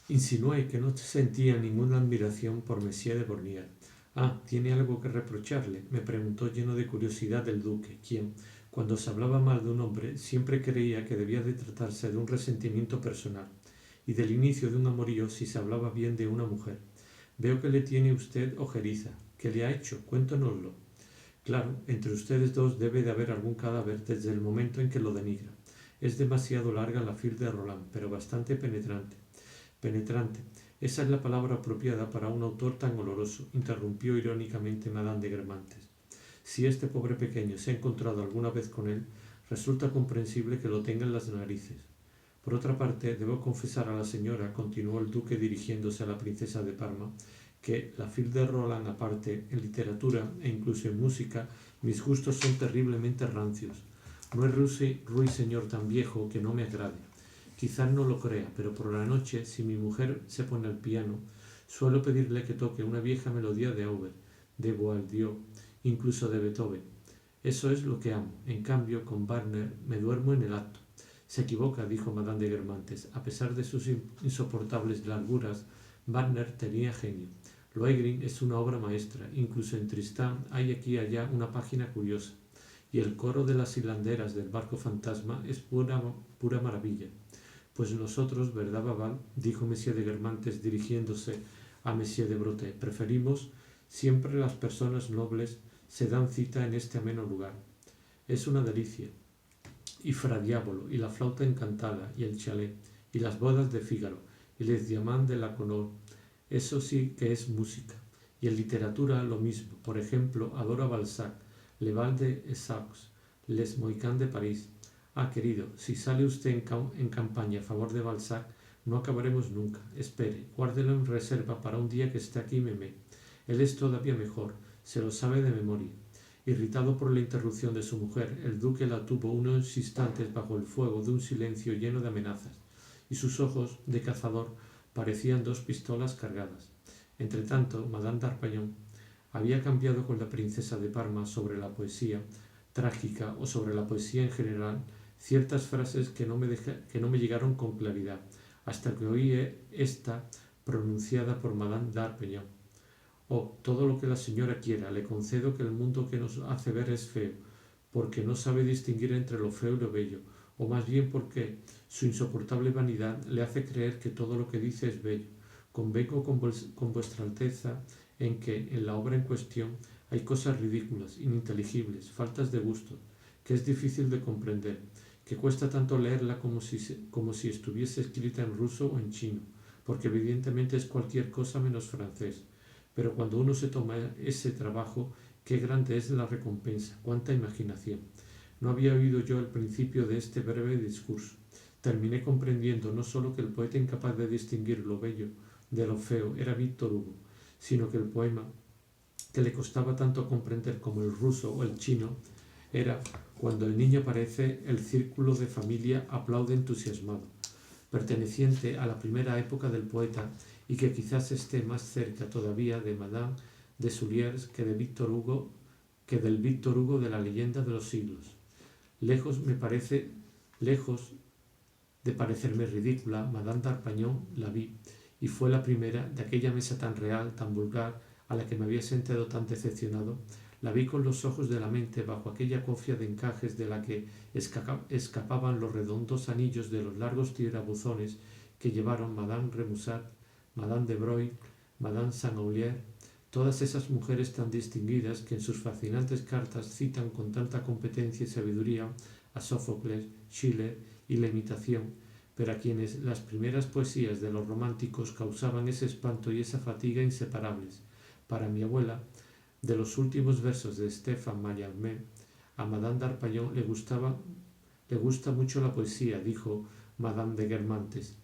Insinué que no sentía ninguna admiración por Monsieur de Bornier. Ah, ¿tiene algo que reprocharle? Me preguntó lleno de curiosidad el duque, quien, cuando se hablaba mal de un hombre, siempre creía que debía de tratarse de un resentimiento personal, y del inicio de un amorío si se hablaba bien de una mujer. Veo que le tiene usted ojeriza. ¿Qué le ha hecho? Cuéntanoslo. Claro, entre ustedes dos debe de haber algún cadáver desde el momento en que lo denigra. Es demasiado larga la fil de Roland, pero bastante penetrante. Penetrante. Esa es la palabra apropiada para un autor tan oloroso, interrumpió irónicamente Madame de Guermantes. Si este pobre pequeño se ha encontrado alguna vez con él, resulta comprensible que lo tenga en las narices. Por otra parte, debo confesar a la señora, continuó el duque dirigiéndose a la princesa de Parma, que, la fil de Roland aparte, en literatura e incluso en música, mis gustos son terriblemente rancios. No es ruiseñor tan viejo que no me agrade. Quizás no lo crea, pero por la noche, si mi mujer se pone al piano, suelo pedirle que toque una vieja melodía de Auber, de Boieldieu, incluso de Beethoven. Eso es lo que amo. En cambio, con Wagner me duermo en el acto. Se equivoca, dijo Madame de Guermantes. A pesar de sus insoportables larguras, Wagner tenía genio. Lohengrin es una obra maestra. Incluso en Tristán hay aquí y allá una página curiosa. Y el coro de las hilanderas del barco fantasma es pura maravilla. Pues nosotros, ¿verdad, Babal? Dijo Monsieur de Guermantes dirigiéndose a Monsieur de Brote. Preferimos siempre las personas nobles se dan cita en este ameno lugar. Es una delicia. Y Fra Diavolo, y la flauta encantada, y el chalet, y las bodas de Fígaro, y les diamants de la Conor. Eso sí que es música. Y en literatura lo mismo. Por ejemplo, adoro a Balzac, Le Val de Esaux, Les Mohicans de París. Ah, querido, si sale usted en campaña a favor de Balzac, no acabaremos nunca. Espere, guárdelo en reserva para un día que esté aquí Memé. Él es todavía mejor, se lo sabe de memoria. Irritado por la interrupción de su mujer, el duque la tuvo unos instantes bajo el fuego de un silencio lleno de amenazas, y sus ojos, de cazador, parecían dos pistolas cargadas. Entretanto, Madame d'Arpagnan había cambiado con la princesa de Parma sobre la poesía trágica o sobre la poesía en general ciertas frases que no me llegaron con claridad, hasta que oí esta pronunciada por Madame d'Arpagnan. Oh, todo lo que la señora quiera, le concedo que el mundo que nos hace ver es feo, porque no sabe distinguir entre lo feo y lo bello, o más bien porque su insoportable vanidad le hace creer que todo lo que dice es bello. Convengo con vuestra Alteza en que en la obra en cuestión hay cosas ridículas, ininteligibles, faltas de gusto, que es difícil de comprender, que cuesta tanto leerla como si estuviese escrita en ruso o en chino, porque evidentemente es cualquier cosa menos francés. Pero cuando uno se toma ese trabajo, qué grande es la recompensa, cuánta imaginación. No había oído yo el principio de este breve discurso. Terminé comprendiendo no sólo que el poeta incapaz de distinguir lo bello de lo feo era Víctor Hugo, sino que el poema, que le costaba tanto comprender como el ruso o el chino, era Cuando el niño aparece, el círculo de familia aplaude entusiasmado, perteneciente a la primera época del poeta y que quizás esté más cerca todavía de Madame de Sulliers que del Víctor Hugo de la leyenda de los siglos. Lejos de parecerme ridícula, Madame d'Arpagnan la vi, y fue la primera de aquella mesa tan real, tan vulgar, a la que me había sentido tan decepcionado. La vi con los ojos de la mente bajo aquella cofia de encajes de la que escapaban los redondos anillos de los largos tirabuzones que llevaron Madame Remusat, Madame de Broglie, Madame Saint-Aurier, todas esas mujeres tan distinguidas que en sus fascinantes cartas citan con tanta competencia y sabiduría a Sófocles, Schiller y la imitación, pero a quienes las primeras poesías de los románticos causaban ese espanto y esa fatiga inseparables. Para mi abuela, de los últimos versos de Stéphane Mallarmé, a Madame d'Arpagnan le gusta mucho la poesía, dijo Madame de Guermantes.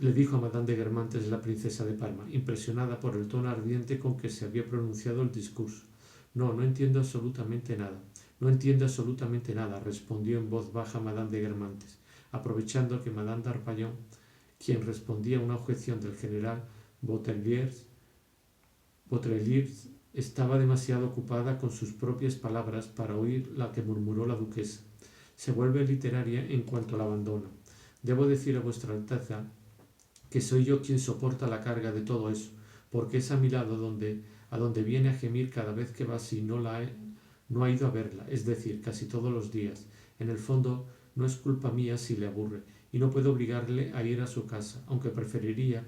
Le dijo a Madame de Guermantes la princesa de Parma, impresionada por el tono ardiente con que se había pronunciado el discurso. No, no entiendo absolutamente nada. No entiendo absolutamente nada, respondió en voz baja Madame de Guermantes, aprovechando que Madame d'Arpagnan, quien respondía a una objeción del general Baudelaire, estaba demasiado ocupada con sus propias palabras para oír la que murmuró la duquesa. Se vuelve literaria en cuanto la abandona. Debo decir a vuestra Alteza que soy yo quien soporta la carga de todo eso, porque es a mi lado a donde viene a gemir cada vez que va si no ha ido a verla, es decir, casi todos los días. En el fondo, no es culpa mía si le aburre, y no puedo obligarle a ir a su casa, aunque preferiría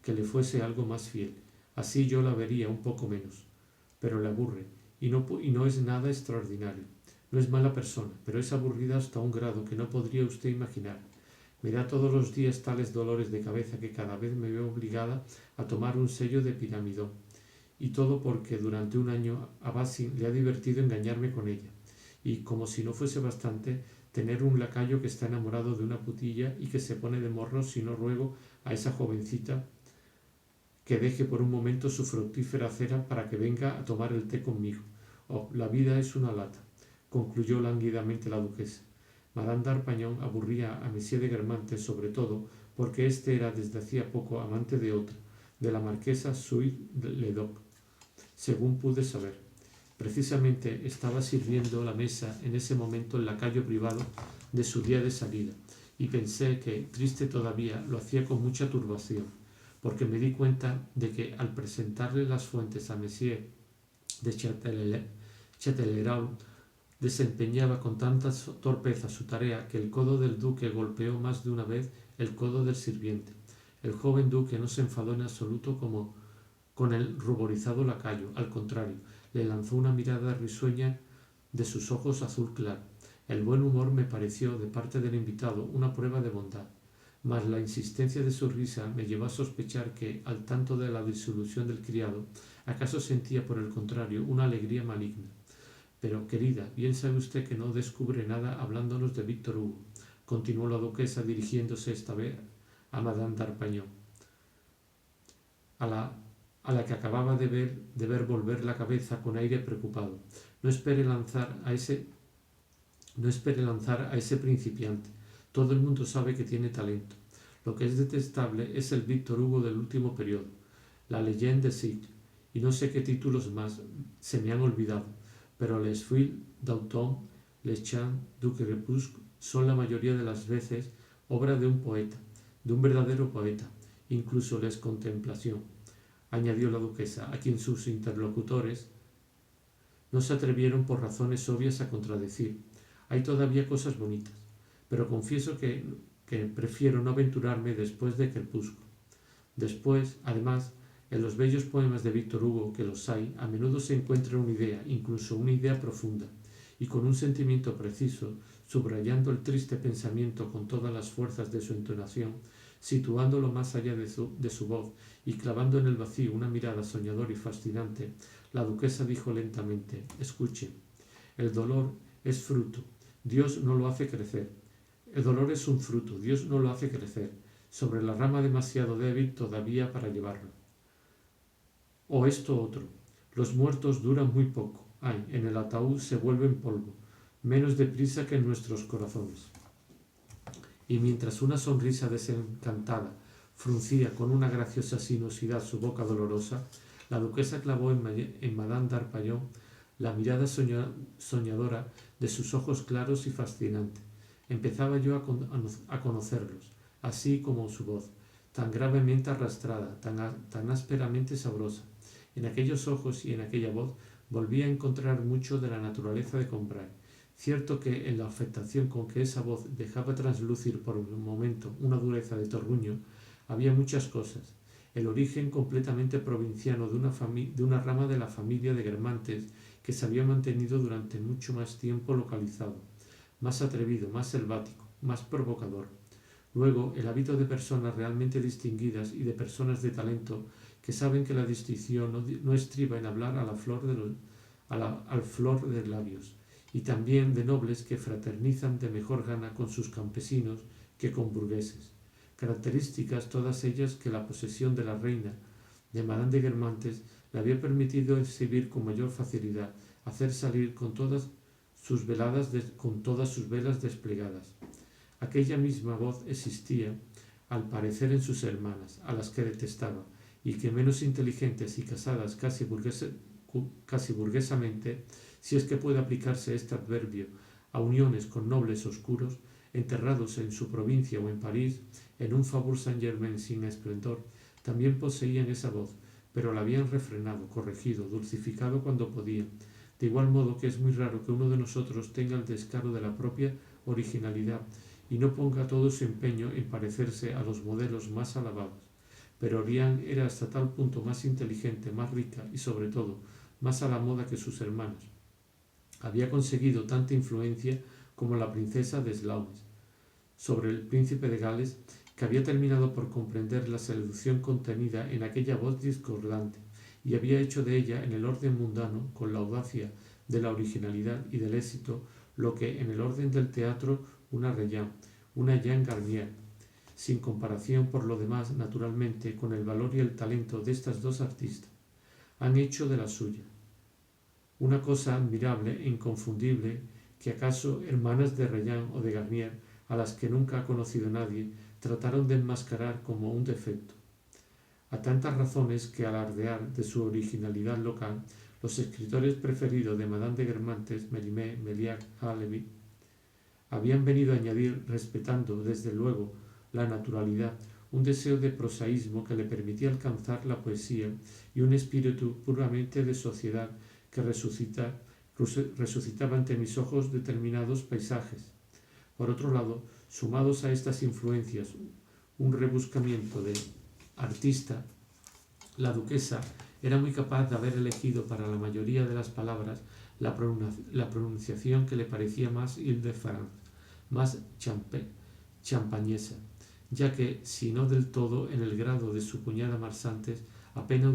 que le fuese algo más fiel. Así yo la vería un poco menos. Pero le aburre, y no es nada extraordinario. No es mala persona, pero es aburrida hasta un grado que no podría usted imaginar. Me da todos los días tales dolores de cabeza que cada vez me veo obligada a tomar un sello de piramidón. Y todo porque durante un año a Basin le ha divertido engañarme con ella. Y como si no fuese bastante, tener un lacayo que está enamorado de una putilla y que se pone de morro si no ruego a esa jovencita que deje por un momento su fructífera cera para que venga a tomar el té conmigo. Oh, la vida es una lata, concluyó lánguidamente la duquesa. Madame d'Arpagnan aburría a Monsieur de Guermantes sobre todo porque éste era desde hacía poco amante de otra, de la marquesa Suy de Ledoc, según pude saber. Precisamente estaba sirviendo la mesa en ese momento el lacayo privado de su día de salida, y pensé que, triste todavía, lo hacía con mucha turbación, porque me di cuenta de que al presentarle las fuentes a Monsieur de Chatellerault, desempeñaba con tanta torpeza su tarea que el codo del duque golpeó más de una vez el codo del sirviente. El joven duque no se enfadó en absoluto como con el ruborizado lacayo, al contrario, le lanzó una mirada risueña de sus ojos azul claro. El buen humor me pareció, de parte del invitado, una prueba de bondad, mas la insistencia de su risa me llevó a sospechar que, al tanto de la disolución del criado, acaso sentía por el contrario una alegría maligna. Pero, querida, bien sabe usted que no descubre nada hablándonos de Víctor Hugo, continuó la duquesa dirigiéndose esta vez a Madame d'Arpagnan, a la que acababa de ver volver la cabeza con aire preocupado. No espere lanzar a ese principiante. Todo el mundo sabe que tiene talento. Lo que es detestable es el Víctor Hugo del último periodo, la Leyenda de Sigle, y no sé qué títulos más se me han olvidado, pero Les Filles d'Automne, Les Chants du Crépuscle son la mayoría de las veces obra de un poeta, de un verdadero poeta, incluso Les Contemplations, añadió la duquesa, a quien sus interlocutores no se atrevieron por razones obvias a contradecir. Hay todavía cosas bonitas, pero confieso que prefiero no aventurarme después de Crepúsculo. Después, además, en los bellos poemas de Víctor Hugo, que los hay, a menudo se encuentra una idea, incluso una idea profunda, y con un sentimiento preciso, subrayando el triste pensamiento con todas las fuerzas de su entonación, situándolo más allá de su voz y clavando en el vacío una mirada soñadora y fascinante, la duquesa dijo lentamente: escuche, el dolor es fruto, Dios no lo hace crecer. El dolor es un fruto, Dios no lo hace crecer, sobre la rama demasiado débil todavía para llevarlo. O esto otro, los muertos duran muy poco, ay, en el ataúd se vuelven polvo, menos deprisa que en nuestros corazones. Y mientras una sonrisa desencantada fruncía con una graciosa sinuosidad su boca dolorosa, la duquesa clavó en Madame d'Arpagnan la mirada soñadora de sus ojos claros y fascinantes. Empezaba yo a conocerlos, así como su voz, tan gravemente arrastrada, tan ásperamente sabrosa. En aquellos ojos y en aquella voz volví a encontrar mucho de la naturaleza de Combray. Cierto que en la afectación con que esa voz dejaba traslucir por un momento una dureza de terruño, había muchas cosas. El origen completamente provinciano de una rama de la familia de Guermantes que se había mantenido durante mucho más tiempo localizado, más atrevido, más selvático, más provocador. Luego, el hábito de personas realmente distinguidas y de personas de talento que saben que la distinción no estriba en hablar a la flor al flor de labios, y también de nobles que fraternizan de mejor gana con sus campesinos que con burgueses. Características todas ellas que la posesión de la reina de Madame de Guermantes le había permitido exhibir con mayor facilidad, hacer salir con todas sus velas desplegadas. Aquella misma voz existía, al parecer, en sus hermanas, a las que detestaba, y que menos inteligentes y casadas casi burguesamente, si es que puede aplicarse este adverbio a uniones con nobles oscuros, enterrados en su provincia o en París, en un Faubourg Saint-Germain sin esplendor, también poseían esa voz, pero la habían refrenado, corregido, dulcificado cuando podían. De igual modo que es muy raro que uno de nosotros tenga el descaro de la propia originalidad y no ponga todo su empeño en parecerse a los modelos más alabados. Pero Orián era hasta tal punto más inteligente, más rica y sobre todo más a la moda que sus hermanos. Había conseguido tanta influencia como la princesa de Slanes sobre el príncipe de Gales, que había terminado por comprender la seducción contenida en aquella voz discordante y había hecho de ella en el orden mundano, con la audacia de la originalidad y del éxito, lo que en el orden del teatro una Reillan, una Jeanne Garnier, sin comparación por lo demás, naturalmente, con el valor y el talento de estas dos artistas. Han hecho de la suya una cosa admirable e inconfundible que acaso hermanas de Reillan o de Garnier, a las que nunca ha conocido nadie, trataron de enmascarar como un defecto. A tantas razones que alardear de su originalidad local, los escritores preferidos de Madame de Guermantes, Mérimée, Méliès, Halévy, habían venido a añadir, respetando desde luego la naturalidad, un deseo de prosaísmo que le permitía alcanzar la poesía y un espíritu puramente de sociedad que resucitaba ante mis ojos determinados paisajes. Por otro lado, sumados a estas influencias, un rebuscamiento de artista, la duquesa era muy capaz de haber elegido para la mayoría de las palabras la pronunciación que le parecía más Ile-de-France, más champañesa, ya que, si no del todo en el grado de su cuñada Marsantes, apenas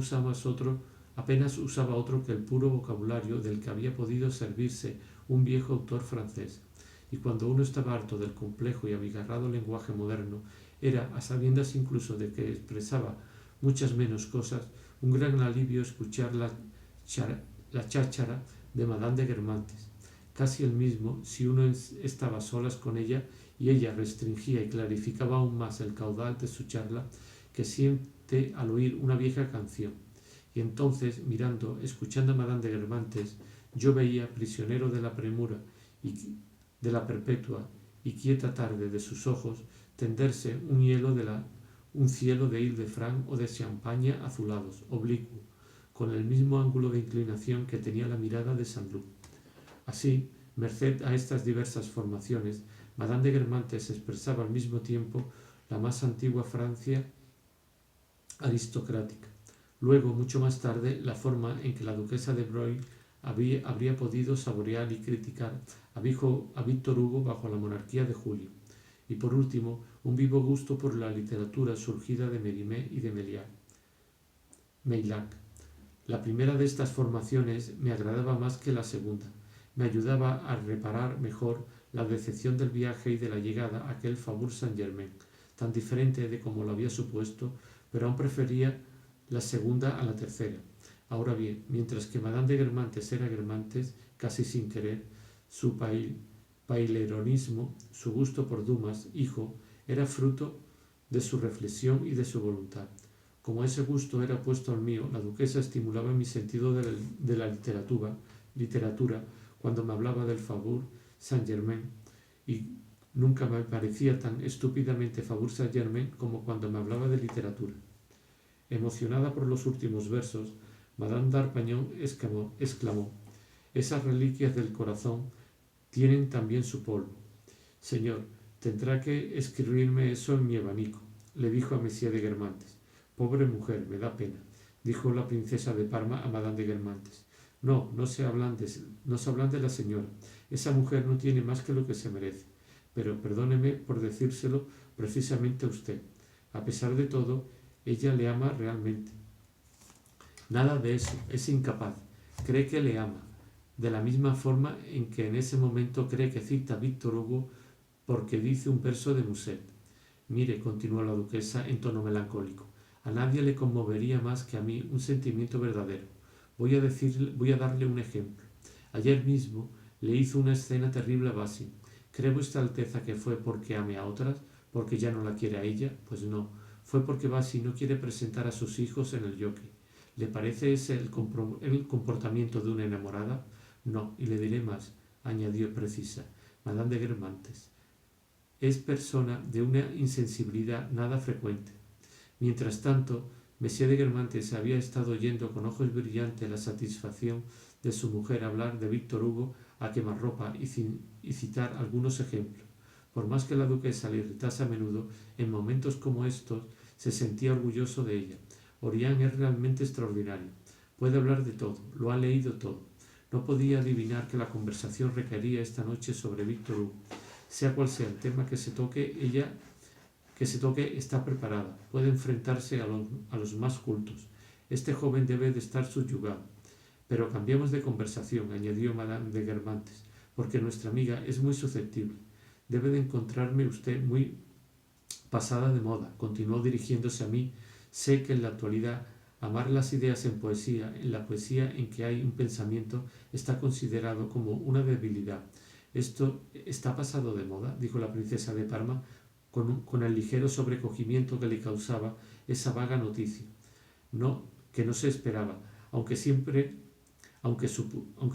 usaba otro que el puro vocabulario del que había podido servirse un viejo autor francés. Y cuando uno estaba harto del complejo y abigarrado lenguaje moderno, era, a sabiendas incluso de que expresaba muchas menos cosas, un gran alivio escuchar la cháchara de Madame de Guermantes, casi el mismo si uno estaba a solas con ella y ella restringía y clarificaba aún más el caudal de su charla que siente al oír una vieja canción. Y entonces, mirando, escuchando a Madame de Guermantes, yo veía, prisionero de la premura y de la perpetua y quieta tarde de sus ojos, tenderse un cielo de Ile-de-France o de Champaña azulados, oblicuo, con el mismo ángulo de inclinación que tenía la mirada de Saint-Loup. Así, merced a estas diversas formaciones, Madame de Guermantes expresaba al mismo tiempo la más antigua Francia aristocrática. Luego, mucho más tarde, la forma en que la duquesa de Broglie habría podido saborear y criticar a Víctor Hugo bajo la monarquía de Julio. Y por último, un vivo gusto por la literatura surgida de Mérimée y de Meillac. La primera de estas formaciones me agradaba más que la segunda. Me ayudaba a reparar mejor la decepción del viaje y de la llegada a aquel Faubourg Saint-Germain, tan diferente de como lo había supuesto, pero aún prefería la segunda a la tercera. Ahora bien, mientras que Madame de Guermantes era Guermantes, casi sin querer, su paileronismo, su gusto por Dumas, hijo, era fruto de su reflexión y de su voluntad. Como ese gusto era opuesto al mío, la duquesa estimulaba mi sentido de la literatura cuando me hablaba del Faubourg Saint-Germain, y nunca me parecía tan estúpidamente Faubourg Saint-Germain como cuando me hablaba de literatura. Emocionada por los últimos versos, Madame d'Arpagnan exclamó: «Esas reliquias del corazón tienen también su polvo. Señor, tendrá que escribirme eso en mi abanico», le dijo a Messier de Guermantes. «Pobre mujer, me da pena», dijo la princesa de Parma a Madame de Guermantes. No se hablan de la señora. Esa mujer no tiene más que lo que se merece. Pero perdóneme por decírselo precisamente a usted. A pesar de todo, ella le ama realmente. Nada de eso, es incapaz. Cree que le ama, de la misma forma en que en ese momento cree que cita a Víctor Hugo porque dice un verso de Musset. Mire, continuó la duquesa en tono melancólico, a nadie le conmovería más que a mí un sentimiento verdadero. Voy a darle un ejemplo. Ayer mismo le hizo una escena terrible a Basie. ¿Cree vuestra Alteza que fue porque ame a otras? ¿Porque ya no la quiere a ella? Pues no. Fue porque Basie no quiere presentar a sus hijos en el jockey. ¿Le parece ese el comportamiento de una enamorada? No, y le diré más, añadió precisa, Madame de Guermantes. es persona de una insensibilidad nada frecuente. Mientras tanto, Monsieur de Guermantes había estado oyendo con ojos brillantes la satisfacción de su mujer hablar de Víctor Hugo a quemarropa y citar algunos ejemplos. Por más que la duquesa le irritase a menudo, en momentos como estos se sentía orgulloso de ella. Orián es realmente extraordinario. Puede hablar de todo, lo ha leído todo. No podía adivinar que la conversación recaería esta noche sobre Víctor Hugo. Sea cual sea el tema que se toque, ella está preparada, puede enfrentarse a los más cultos. Este joven debe de estar subyugado. Pero cambiemos de conversación, añadió Madame de Guermantes, porque nuestra amiga es muy susceptible. Debe de encontrarme usted muy pasada de moda, continuó dirigiéndose a mí. Sé que en la actualidad amar las ideas en la poesía en que hay un pensamiento, está considerado como una debilidad. ¿Esto está pasado de moda?, dijo la princesa de Parma, con el ligero sobrecogimiento que le causaba esa vaga noticia, que no se esperaba, aunque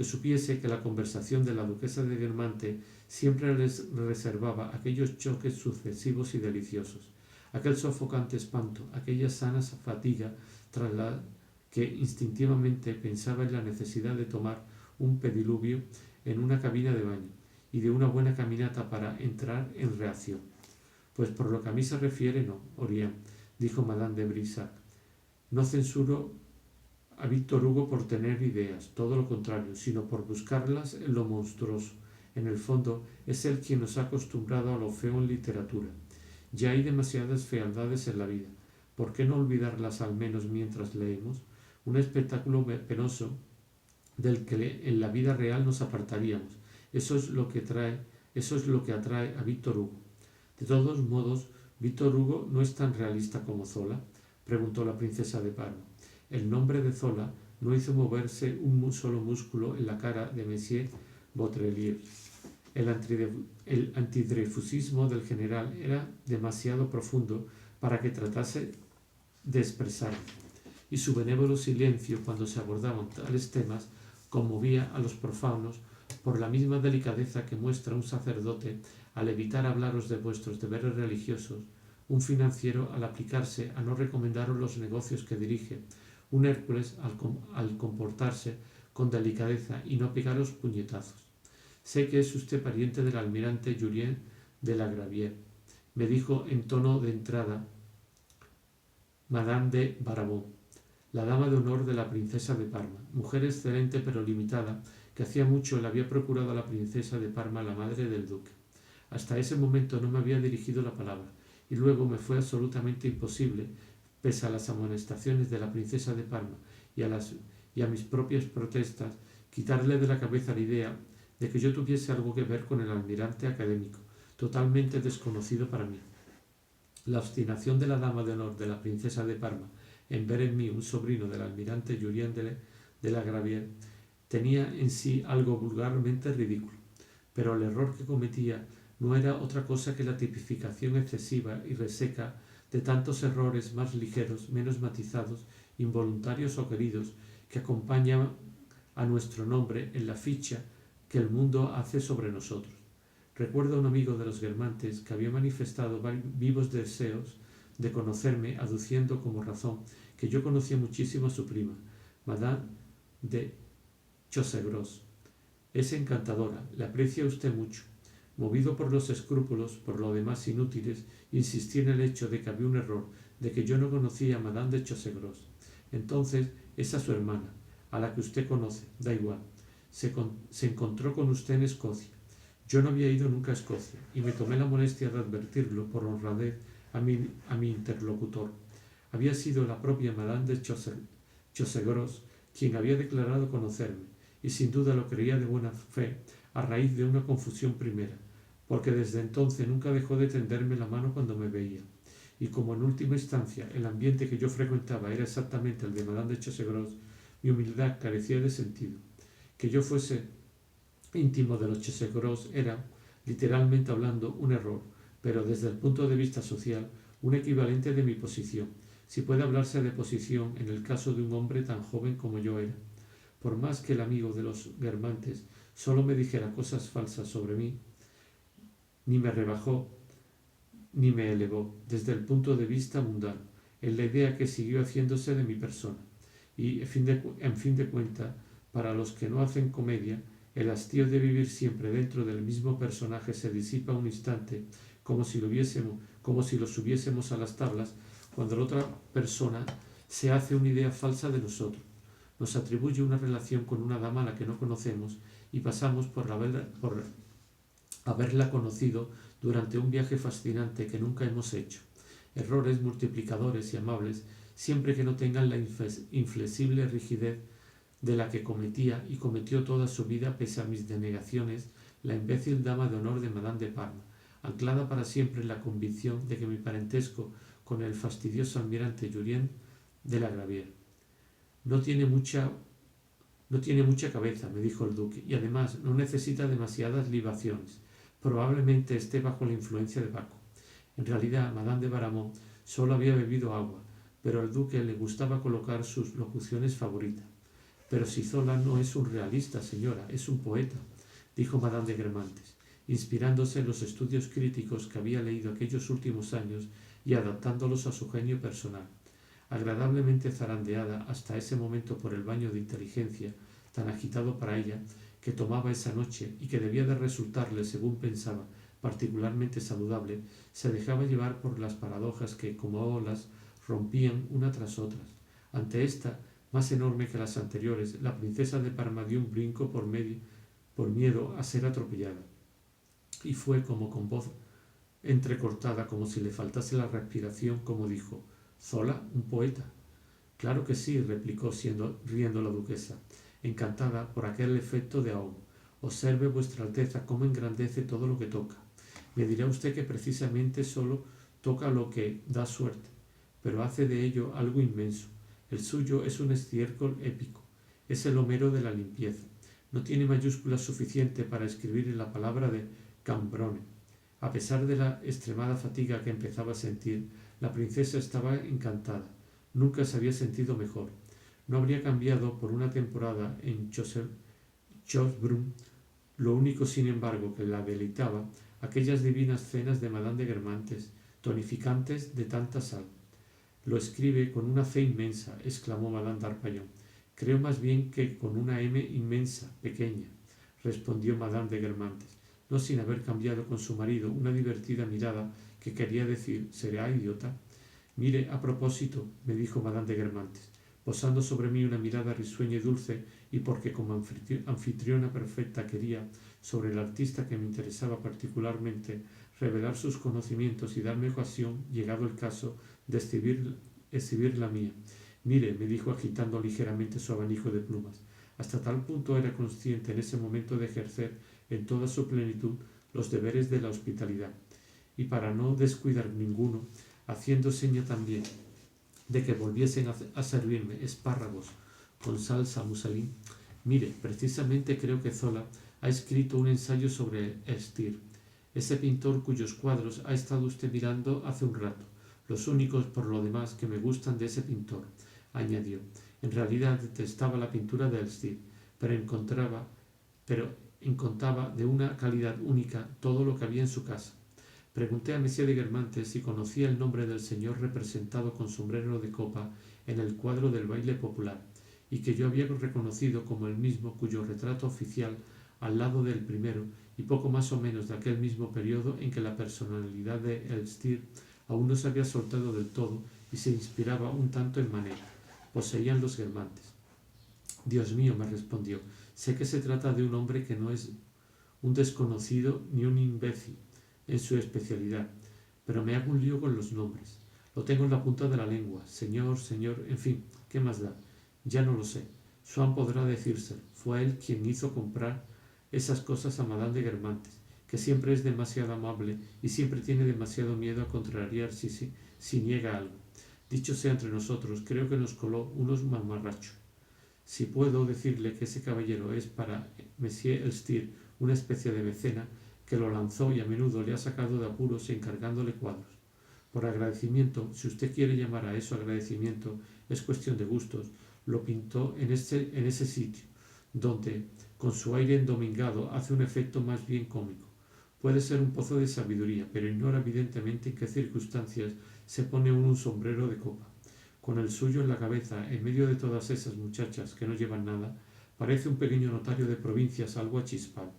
supiese que la conversación de la duquesa de Guermantes siempre les reservaba aquellos choques sucesivos y deliciosos, aquel sofocante espanto, aquella sana fatiga tras la que instintivamente pensaba en la necesidad de tomar un pediluvio en una cabina de baño y de una buena caminata para entrar en reacción. Pues por lo que a mí se refiere, no, Orián, dijo Madame de Brissac. No censuro a Víctor Hugo por tener ideas, todo lo contrario, sino por buscarlas en lo monstruoso. En el fondo, es él quien nos ha acostumbrado a lo feo en literatura. Ya hay demasiadas fealdades en la vida. ¿Por qué no olvidarlas al menos mientras leemos? Un espectáculo penoso del que en la vida real nos apartaríamos. Eso es lo que atrae a Víctor Hugo. De todos modos, ¿Víctor Hugo no es tan realista como Zola?, preguntó la princesa de Parma. El nombre de Zola no hizo moverse un solo músculo en la cara de Monsieur Beautreillis. El antidreyfusismo del general era demasiado profundo para que tratase de expresarlo, y su benévolo silencio cuando se abordaban tales temas conmovía a los profanos por la misma delicadeza que muestra un sacerdote al evitar hablaros de vuestros deberes religiosos, un financiero al aplicarse a no recomendaros los negocios que dirige, un Hércules al comportarse con delicadeza y no pegaros puñetazos. Sé que es usted pariente del almirante Julien de la Gravière, me dijo en tono de entrada Madame de Barabón, la dama de honor de la princesa de Parma, mujer excelente pero limitada, que hacía mucho le había procurado a la princesa de Parma la madre del duque. Hasta ese momento no me había dirigido la palabra, y luego me fue absolutamente imposible, pese a las amonestaciones de la princesa de Parma y a mis propias protestas, quitarle de la cabeza la idea de que yo tuviese algo que ver con el almirante académico, totalmente desconocido para mí. La obstinación de la dama de honor de la princesa de Parma en ver en mí un sobrino del almirante Julien de la Gravière tenía en sí algo vulgarmente ridículo, pero el error que cometía no era otra cosa que la tipificación excesiva y reseca de tantos errores más ligeros, menos matizados, involuntarios o queridos, que acompañan a nuestro nombre en la ficha que el mundo hace sobre nosotros. Recuerdo a un amigo de los Guermantes que había manifestado vivos deseos de conocerme, aduciendo como razón que yo conocía muchísimo a su prima, Madame de Chosegros. Es encantadora, le aprecia usted mucho. Movido por los escrúpulos, por lo demás inútiles, insistí en el hecho de que había un error, de que yo no conocía a Madame de Chosegros. Entonces, esa su hermana, a la que usted conoce, da igual, se encontró con usted en Escocia. Yo no había ido nunca a Escocia, y me tomé la molestia de advertirlo por honradez a mi interlocutor. Había sido la propia Madame de Chosegros quien había declarado conocerme, y sin duda lo creía de buena fe a raíz de una confusión primera, porque desde entonces nunca dejó de tenderme la mano cuando me veía, y como en última instancia el ambiente que yo frecuentaba era exactamente el de Madame de Chosegros, mi humildad carecía de sentido. Que yo fuese íntimo de los Chosegros era, literalmente hablando, un error, pero desde el punto de vista social, un equivalente de mi posición, si puede hablarse de posición en el caso de un hombre tan joven como yo era. Por más que el amigo de los Guermantes solo me dijera cosas falsas sobre mí, ni me rebajó ni me elevó desde el punto de vista mundano, en la idea que siguió haciéndose de mi persona. Y, en fin de cuentas, para los que no hacen comedia, el hastío de vivir siempre dentro del mismo personaje se disipa un instante, como si lo subiésemos a las tablas, cuando la otra persona se hace una idea falsa de nosotros, nos atribuye una relación con una dama a la que no conocemos y pasamos por haberla conocido durante un viaje fascinante que nunca hemos hecho. Errores multiplicadores y amables, siempre que no tengan la inflexible rigidez de la que cometía y cometió toda su vida pese a mis denegaciones la imbécil dama de honor de Madame de Parma, anclada para siempre en la convicción de que mi parentesco con el fastidioso almirante Jurien de la Gravière. No tiene mucha cabeza, me dijo el duque, y además no necesita demasiadas libaciones. Probablemente esté bajo la influencia de Baco. En realidad, Madame de Baramont solo había bebido agua, pero al duque le gustaba colocar sus locuciones favoritas. Pero si Zola no es un realista, señora, es un poeta, dijo Madame de Guermantes, inspirándose en los estudios críticos que había leído aquellos últimos años y adaptándolos a su genio personal. Agradablemente zarandeada hasta ese momento por el baño de inteligencia, tan agitado para ella, que tomaba esa noche y que debía de resultarle, según pensaba, particularmente saludable, se dejaba llevar por las paradojas que, como olas, rompían una tras otras. Ante esta, más enorme que las anteriores, la princesa de Parma dio un brinco por miedo a ser atropellada, y fue como con voz entrecortada, como si le faltase la respiración, como dijo: «¿Zola, un poeta?» «Claro que sí», replicó riendo la duquesa, encantada por aquel efecto de ahogo. «Observe, vuestra alteza, cómo engrandece todo lo que toca. Me dirá usted que precisamente solo toca lo que da suerte, pero hace de ello algo inmenso. El suyo es un estiércol épico, es el Homero de la limpieza. No tiene mayúsculas suficiente para escribir en la palabra de Cambrone». A pesar de la extremada fatiga que empezaba a sentir, la princesa estaba encantada. Nunca se había sentido mejor. No habría cambiado por una temporada en Chosbrun. Lo único, sin embargo, que la deleitaba, aquellas divinas cenas de Madame de Guermantes, tonificantes de tanta sal. «Lo escribe con una fe inmensa», exclamó Madame d'Arpaillon. «Creo más bien que con una M inmensa, pequeña», respondió Madame de Guermantes, no sin haber cambiado con su marido una divertida mirada que quería decir: «¿Será idiota?» «Mire, a propósito», me dijo Madame de Guermantes, posando sobre mí una mirada risueña y dulce, y porque como anfitriona perfecta quería, sobre el artista que me interesaba particularmente, revelar sus conocimientos y darme ocasión, llegado el caso, de exhibir la mía. «Mire», me dijo agitando ligeramente su abanico de plumas, hasta tal punto era consciente en ese momento de ejercer en toda su plenitud los deberes de la hospitalidad, y para no descuidar ninguno, haciendo seña también de que volviesen a servirme espárragos con salsa muselín. «Mire, precisamente creo que Zola ha escrito un ensayo sobre Elstir, ese pintor cuyos cuadros ha estado usted mirando hace un rato, los únicos, por lo demás, que me gustan de ese pintor», añadió. En realidad detestaba la pintura de Elstir, pero encontraba de una calidad única todo lo que había en su casa. Pregunté a Monsieur de Guermantes si conocía el nombre del señor representado con sombrero de copa en el cuadro del baile popular, y que yo había reconocido como el mismo cuyo retrato oficial al lado del primero, y poco más o menos de aquel mismo periodo en que la personalidad de Elstir aún no se había soltado del todo y se inspiraba un tanto en Manet, poseían los Guermantes. «Dios mío», me respondió, «sé que se trata de un hombre que no es un desconocido ni un imbécil en su especialidad, pero me hago un lío con los nombres. Lo tengo en la punta de la lengua. Señor, en fin, ¿qué más da? Ya no lo sé. Swann podrá decírselo. Fue él quien hizo comprar esas cosas a Madame de Guermantes, que siempre es demasiado amable y siempre tiene demasiado miedo a contrariar si niega algo. Dicho sea entre nosotros, creo que nos coló unos mamarrachos. Si puedo decirle que ese caballero es para Monsieur Elstir una especie de mecena, que lo lanzó y a menudo le ha sacado de apuros encargándole cuadros. Por agradecimiento, si usted quiere llamar a eso agradecimiento, es cuestión de gustos, lo pintó en ese sitio, donde, con su aire endomingado, hace un efecto más bien cómico. Puede ser un pozo de sabiduría, pero ignora evidentemente en qué circunstancias se pone un sombrero de copa. Con el suyo en la cabeza, en medio de todas esas muchachas que no llevan nada, parece un pequeño notario de provincias algo achispado.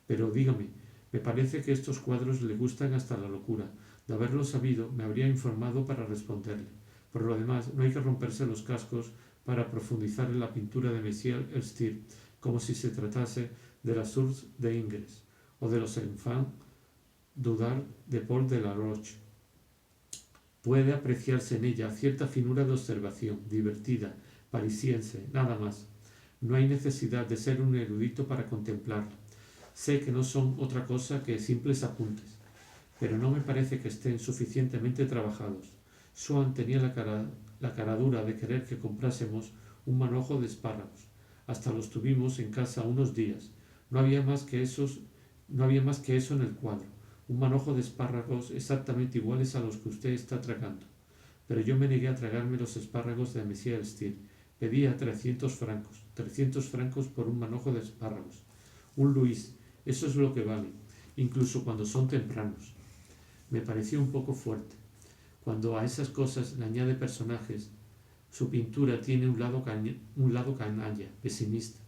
Pero dígame, me parece que estos cuadros le gustan hasta la locura. De haberlo sabido, me habría informado para responderle. Por lo demás, no hay que romperse los cascos para profundizar en la pintura de Messier Elstir, como si se tratase de las Sources de Ingres o de los Enfants d'Udard de Paul de la Roche. Puede apreciarse en ella cierta finura de observación, divertida, parisiense, nada más. No hay necesidad de ser un erudito para contemplarla. Sé que no son otra cosa que simples apuntes, pero no me parece que estén suficientemente trabajados. Swann tenía la cara dura de querer que comprásemos un manojo de espárragos. Hasta los tuvimos en casa unos días. No había más que eso en el cuadro. Un manojo de espárragos exactamente iguales a los que usted está tragando. Pero yo me negué a tragarme los espárragos de Messier Elstir. Pedía 300 francos por un manojo de espárragos. Un Luis, eso es lo que vale, incluso cuando son tempranos. Me pareció un poco fuerte. Cuando a esas cosas le añade personajes, su pintura tiene un lado canalla, pesimista,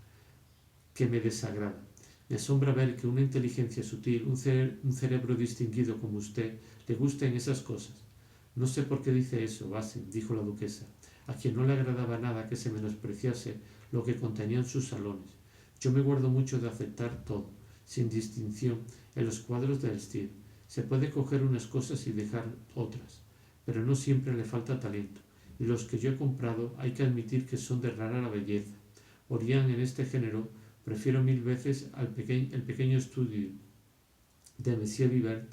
que me desagrada. Me asombra ver que una inteligencia sutil, un cerebro distinguido como usted, le gusten esas cosas. No sé por qué dice eso, Basil, dijo la duquesa, a quien no le agradaba nada que se menospreciase lo que contenían sus salones. Yo me guardo mucho de aceptar todo, sin distinción, en los cuadros de Elstir. Se puede coger unas cosas y dejar otras, pero no siempre le falta talento, y los que yo he comprado hay que admitir que son de rara belleza. Orián en este género prefiero 1000 veces el pequeño estudio de Monsieur Vivert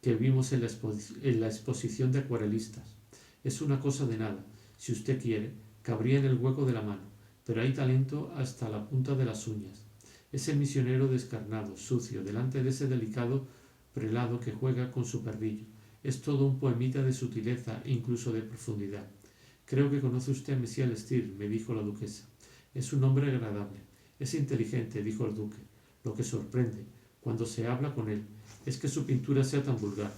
que vimos en la exposición de acuarelistas. Es una cosa de nada, si usted quiere, cabría en el hueco de la mano, pero hay talento hasta la punta de las uñas. Ese misionero descarnado, sucio, delante de ese delicado prelado que juega con su perrillo, es todo un poemita de sutileza e incluso de profundidad. Creo que conoce usted a Messier Elstir, me dijo la duquesa. Es un hombre agradable. Es inteligente, dijo el duque. Lo que sorprende, cuando se habla con él, es que su pintura sea tan vulgar.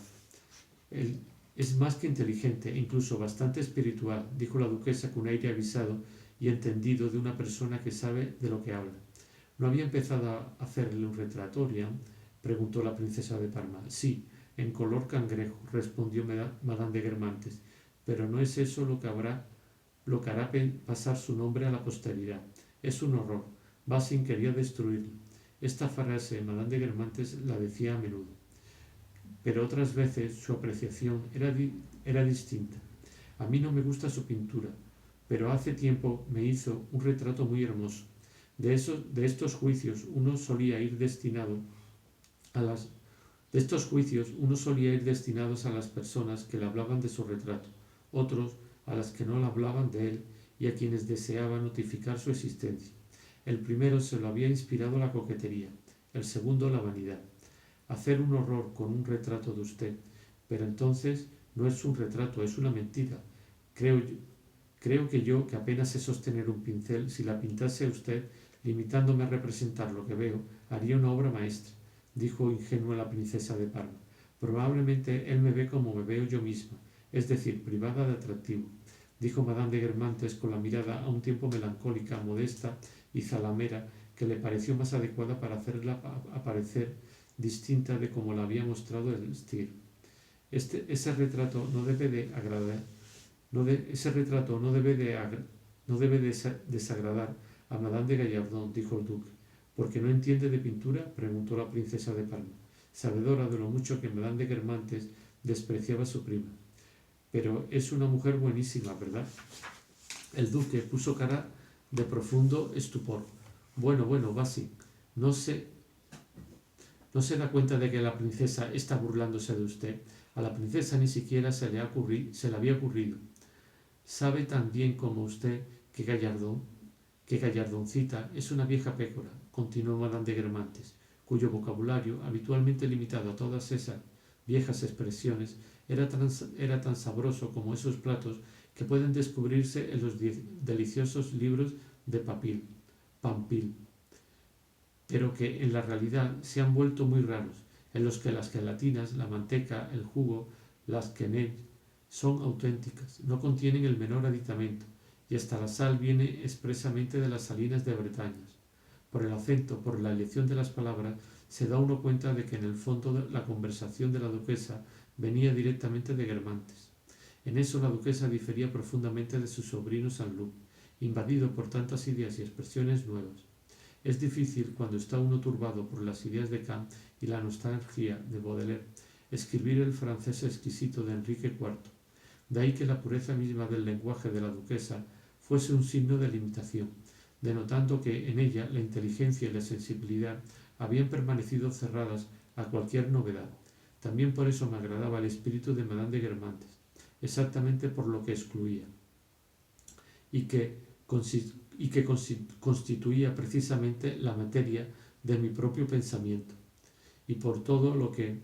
Él es más que inteligente, incluso bastante espiritual, dijo la duquesa con aire avisado y entendido de una persona que sabe de lo que habla. ¿No había empezado a hacerle un retrato, Orián? Preguntó la princesa de Parma. Sí, en color cangrejo, respondió Madame de Guermantes, pero no es eso lo que hará pasar su nombre a la posteridad. Es un horror. Basin quería destruirlo. Esta frase Madame de Guermantes la decía a menudo, pero otras veces su apreciación era distinta. A mí no me gusta su pintura, pero hace tiempo me hizo un retrato muy hermoso. De estos juicios uno solía ir destinados a las personas que le hablaban de su retrato, otros a las que no le hablaban de él y a quienes deseaban notificar su existencia. El primero se lo había inspirado la coquetería, el segundo la vanidad. Hacer un horror con un retrato de usted, pero entonces no es un retrato, es una mentira. Creo que apenas sé sostener un pincel, si la pintase a usted, limitándome a representar lo que veo, haría una obra maestra, dijo ingenua la princesa de Parma. Probablemente él me ve como me veo yo misma, es decir, privada de atractivo, dijo Madame de Guermantes con la mirada a un tiempo melancólica, modesta y zalamera, que le pareció más adecuada para hacerla aparecer distinta de como la había mostrado el Elstir. Ese retrato no debe desagradar a Madame de Gallardón, dijo el duque. ¿Por qué no entiende de pintura?, preguntó la princesa de Parma, sabedora de lo mucho que Madame de Guermantes despreciaba a su prima. Pero es una mujer buenísima, ¿verdad? El duque puso cara de profundo estupor. Bueno, Basil, no se da cuenta de que la princesa está burlándose de usted. A la princesa ni siquiera se le había ocurrido. Sabe tan bien como usted que Gallardoncita es una vieja pécora, continuó Madame de Guermantes, cuyo vocabulario, habitualmente limitado a todas esas viejas expresiones, era tan sabroso como esos platos que pueden descubrirse en los deliciosos libros de Pampil, pero que en la realidad se han vuelto muy raros. en los que las gelatinas, la manteca, el jugo, las quenelles son auténticas, no contienen el menor aditamento, y hasta la sal viene expresamente de las salinas de Bretaña. Por el acento, por la elección de las palabras, se da uno cuenta de que en el fondo la conversación de la duquesa venía directamente de Guermantes. En eso la duquesa difería profundamente de su sobrino Saint-Loup, invadido por tantas ideas y expresiones nuevas. Es difícil, cuando está uno turbado por las ideas de Kant y la nostalgia de Baudelaire, escribir el francés exquisito de Enrique IV. De ahí que la pureza misma del lenguaje de la duquesa fuese un signo de limitación, denotando que en ella la inteligencia y la sensibilidad habían permanecido cerradas a cualquier novedad. También por eso me agradaba el espíritu de Madame de Guermantes, exactamente por lo que excluía, y que constituía precisamente la materia de mi propio pensamiento, y por todo lo que,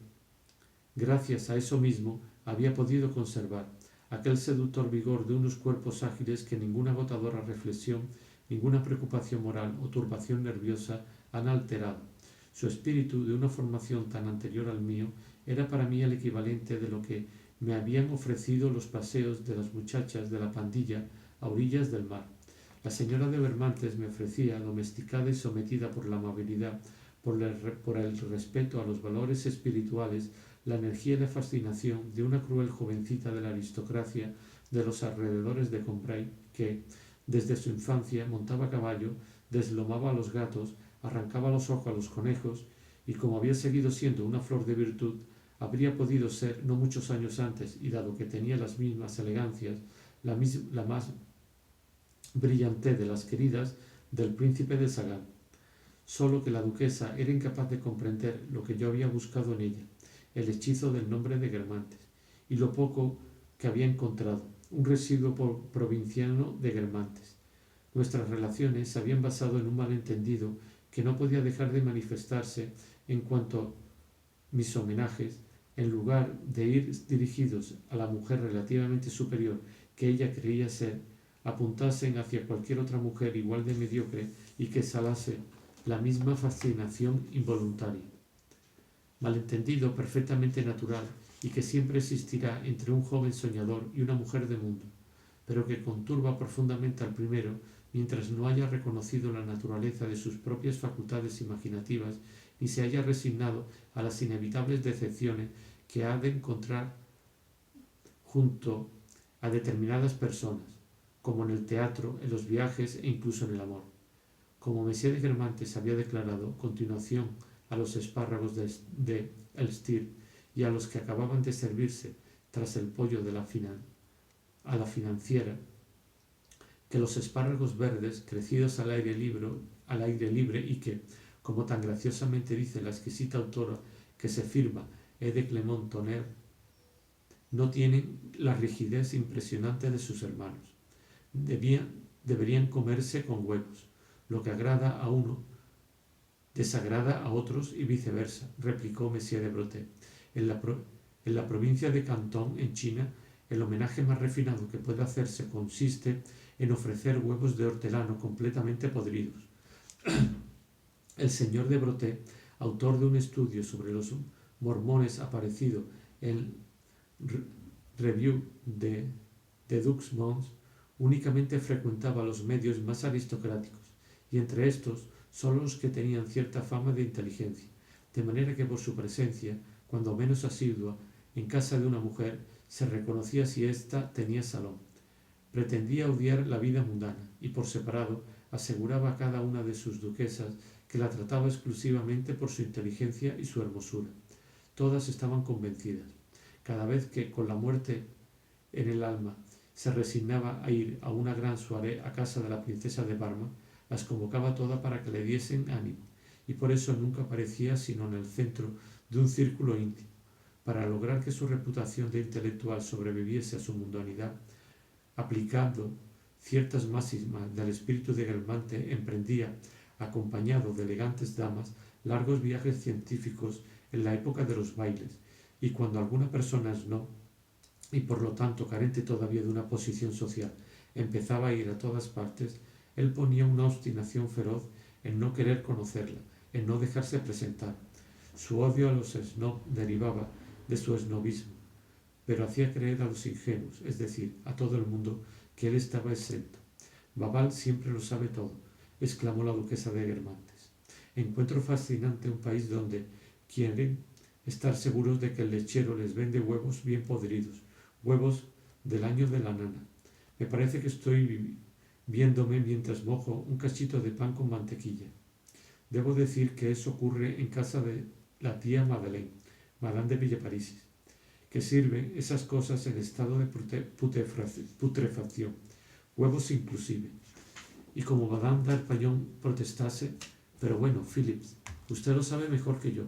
gracias a eso mismo, había podido conservar aquel seductor vigor de unos cuerpos ágiles que ninguna agotadora reflexión, ninguna preocupación moral o turbación nerviosa han alterado. Su espíritu, de una formación tan anterior al mío, era para mí el equivalente de lo que me habían ofrecido los paseos de las muchachas de la pandilla a orillas del mar. La señora de Guermantes me ofrecía, domesticada y sometida por la amabilidad, por el respeto a los valores espirituales, la energía y la fascinación de una cruel jovencita de la aristocracia de los alrededores de Combray, que, desde su infancia, montaba a caballo, deslomaba a los gatos, arrancaba los ojos a los conejos, y como había seguido siendo una flor de virtud, habría podido ser, no muchos años antes, y dado que tenía las mismas elegancias, la más brillante de las queridas del príncipe de Sagán. Solo que la duquesa era incapaz de comprender lo que yo había buscado en ella, el hechizo del nombre de Guermantes, y lo poco que había encontrado, un residuo provinciano de Guermantes. Nuestras relaciones se habían basado en un malentendido que no podía dejar de manifestarse en cuanto mis homenajes, en lugar de ir dirigidos a la mujer relativamente superior que ella creía ser, apuntasen hacia cualquier otra mujer igual de mediocre y que exhalase la misma fascinación involuntaria. Malentendido perfectamente natural y que siempre existirá entre un joven soñador y una mujer de mundo, pero que conturba profundamente al primero mientras no haya reconocido la naturaleza de sus propias facultades imaginativas ni se haya resignado a las inevitables decepciones que ha de encontrar junto a determinadas personas, como en el teatro, en los viajes e incluso en el amor. Como Messier de Guermantes había declarado, continuación a los espárragos de Elstir y a los que acababan de servirse tras el pollo de a la financiera, que los espárragos verdes, crecidos al aire libre y que, como tan graciosamente dice la exquisita autora que se firma de Clermont-Tonnerre, no tienen la rigidez impresionante de sus hermanos. Deberían comerse con huevos. Lo que agrada a uno desagrada a otros y viceversa, replicó Messier de Breauté. En la provincia de Cantón, en China, el homenaje más refinado que puede hacerse consiste en ofrecer huevos de hortelano completamente podridos. El señor de Breauté, autor de un estudio sobre los mormones aparecido en Revue de Deux Mondes, únicamente frecuentaba los medios más aristocráticos, y entre estos solo los que tenían cierta fama de inteligencia, de manera que por su presencia, cuando menos asidua, en casa de una mujer, se reconocía si ésta tenía salón. Pretendía odiar la vida mundana, y por separado aseguraba a cada una de sus duquesas que la trataba exclusivamente por su inteligencia y su hermosura. Todas estaban convencidas. Cada vez que, con la muerte en el alma, se resignaba a ir a una gran soirée a casa de la princesa de Parma, las convocaba todas para que le diesen ánimo, y por eso nunca aparecía sino en el centro de un círculo íntimo. Para lograr que su reputación de intelectual sobreviviese a su mundanidad, aplicando ciertas máximas del espíritu de Guermantes, emprendía, acompañado de elegantes damas, largos viajes científicos en la época de los bailes, y cuando alguna persona no, y por lo tanto carente todavía de una posición social, empezaba a ir a todas partes, él ponía una obstinación feroz en no querer conocerla, en no dejarse presentar. Su odio a los snob derivaba de su snobismo, pero hacía creer a los ingenuos, es decir, a todo el mundo, que él estaba exento. Babal siempre lo sabe todo, exclamó la duquesa de Guermantes. Encuentro fascinante un país donde quieren estar seguros de que el lechero les vende huevos bien podridos, huevos del año de la nana. Me parece que estoy viéndome mientras mojo un cachito de pan con mantequilla. Debo decir que eso ocurre en casa de la tía Madeleine, Madame de Villeparisis, que sirve esas cosas en estado de putrefacción, huevos inclusive. Y como Madame d'Arpagnon protestase, pero bueno, Phillips, usted lo sabe mejor que yo.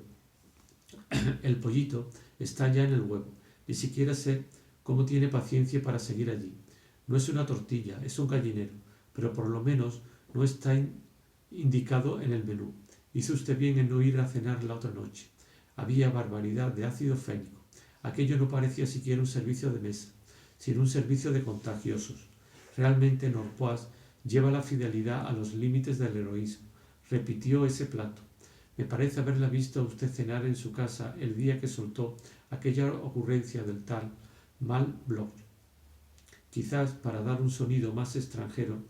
El pollito está ya en el huevo, ni siquiera sé cómo tiene paciencia para seguir allí. No es una tortilla, es un gallinero, pero por lo menos no está indicado en el menú. Hizo usted bien en no ir a cenar la otra noche. Había barbaridad de ácido fénico. Aquello no parecía siquiera un servicio de mesa, sino un servicio de contagiosos. Realmente Norpois lleva la fidelidad a los límites del heroísmo. Repitió ese plato. Me parece haberla visto a usted cenar en su casa el día que soltó aquella ocurrencia del tal Mal Bloch. Quizás para dar un sonido más extranjero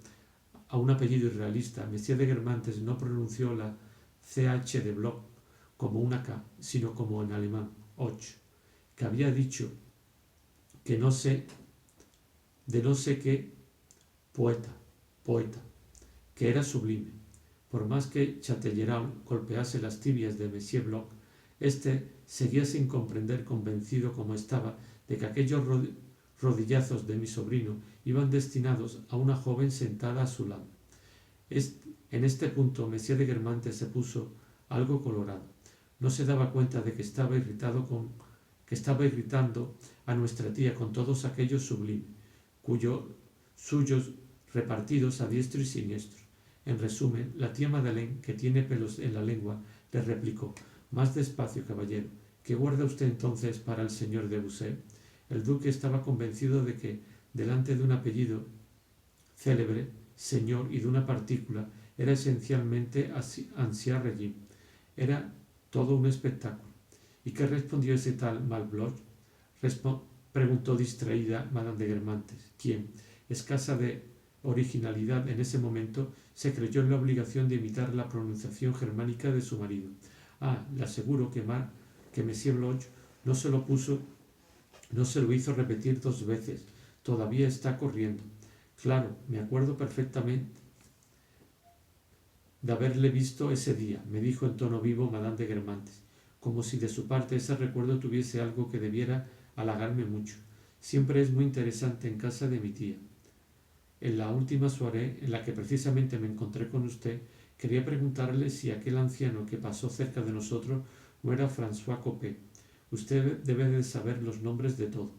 a un apellido irrealista, Messier de Guermantes no pronunció la CH de Bloch como una K, sino como en alemán, Och, que había dicho que no sé qué poeta, que era sublime. Por más que Chatellerault golpease las tibias de Monsieur Bloch, éste seguía sin comprender, convencido como estaba de que aquellos rodillazos de mi sobrino iban destinados a una joven sentada a su lado. En este punto Messier de Guermantes se puso algo colorado. No se daba cuenta de que estaba irritando a nuestra tía con todos aquellos sublimes, suyos repartidos a diestro y siniestro. En resumen, la tía Madeleine, que tiene pelos en la lengua, le replicó: «Más despacio, caballero. ¿Qué guarda usted entonces para el señor de Busset?» El duque estaba convencido de que, delante de un apellido célebre, señor, y de una partícula, era esencialmente ancien régime. Era todo un espectáculo. ¿Y qué respondió ese tal Malbloch? Preguntó distraída Madame de Guermantes, quien, escasa de originalidad en ese momento, se creyó en la obligación de imitar la pronunciación germánica de su marido. Le aseguro que Monsieur Bloch no se lo hizo repetir 2 veces. Todavía está corriendo. Claro, me acuerdo perfectamente de haberle visto ese día, me dijo en tono vivo Madame de Guermantes, como si de su parte ese recuerdo tuviese algo que debiera halagarme mucho. Siempre es muy interesante en casa de mi tía. En la última soirée en la que precisamente me encontré con usted, quería preguntarle si aquel anciano que pasó cerca de nosotros no era François Coppée. Usted debe de saber los nombres de todo.